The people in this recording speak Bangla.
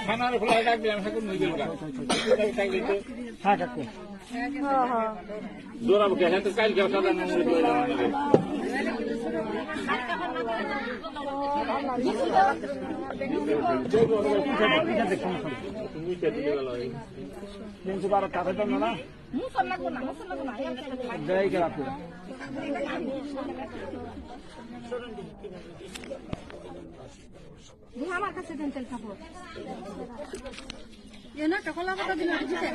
খানার ফ্লাই ডাক দিলাম এখন নিয়ে গেল দৌড়াবো কে হ্যাঁ তো কাল কেউ সাদা আমার কাছে দেন তেল খাবো এ না চকলা কথা দিন দিতে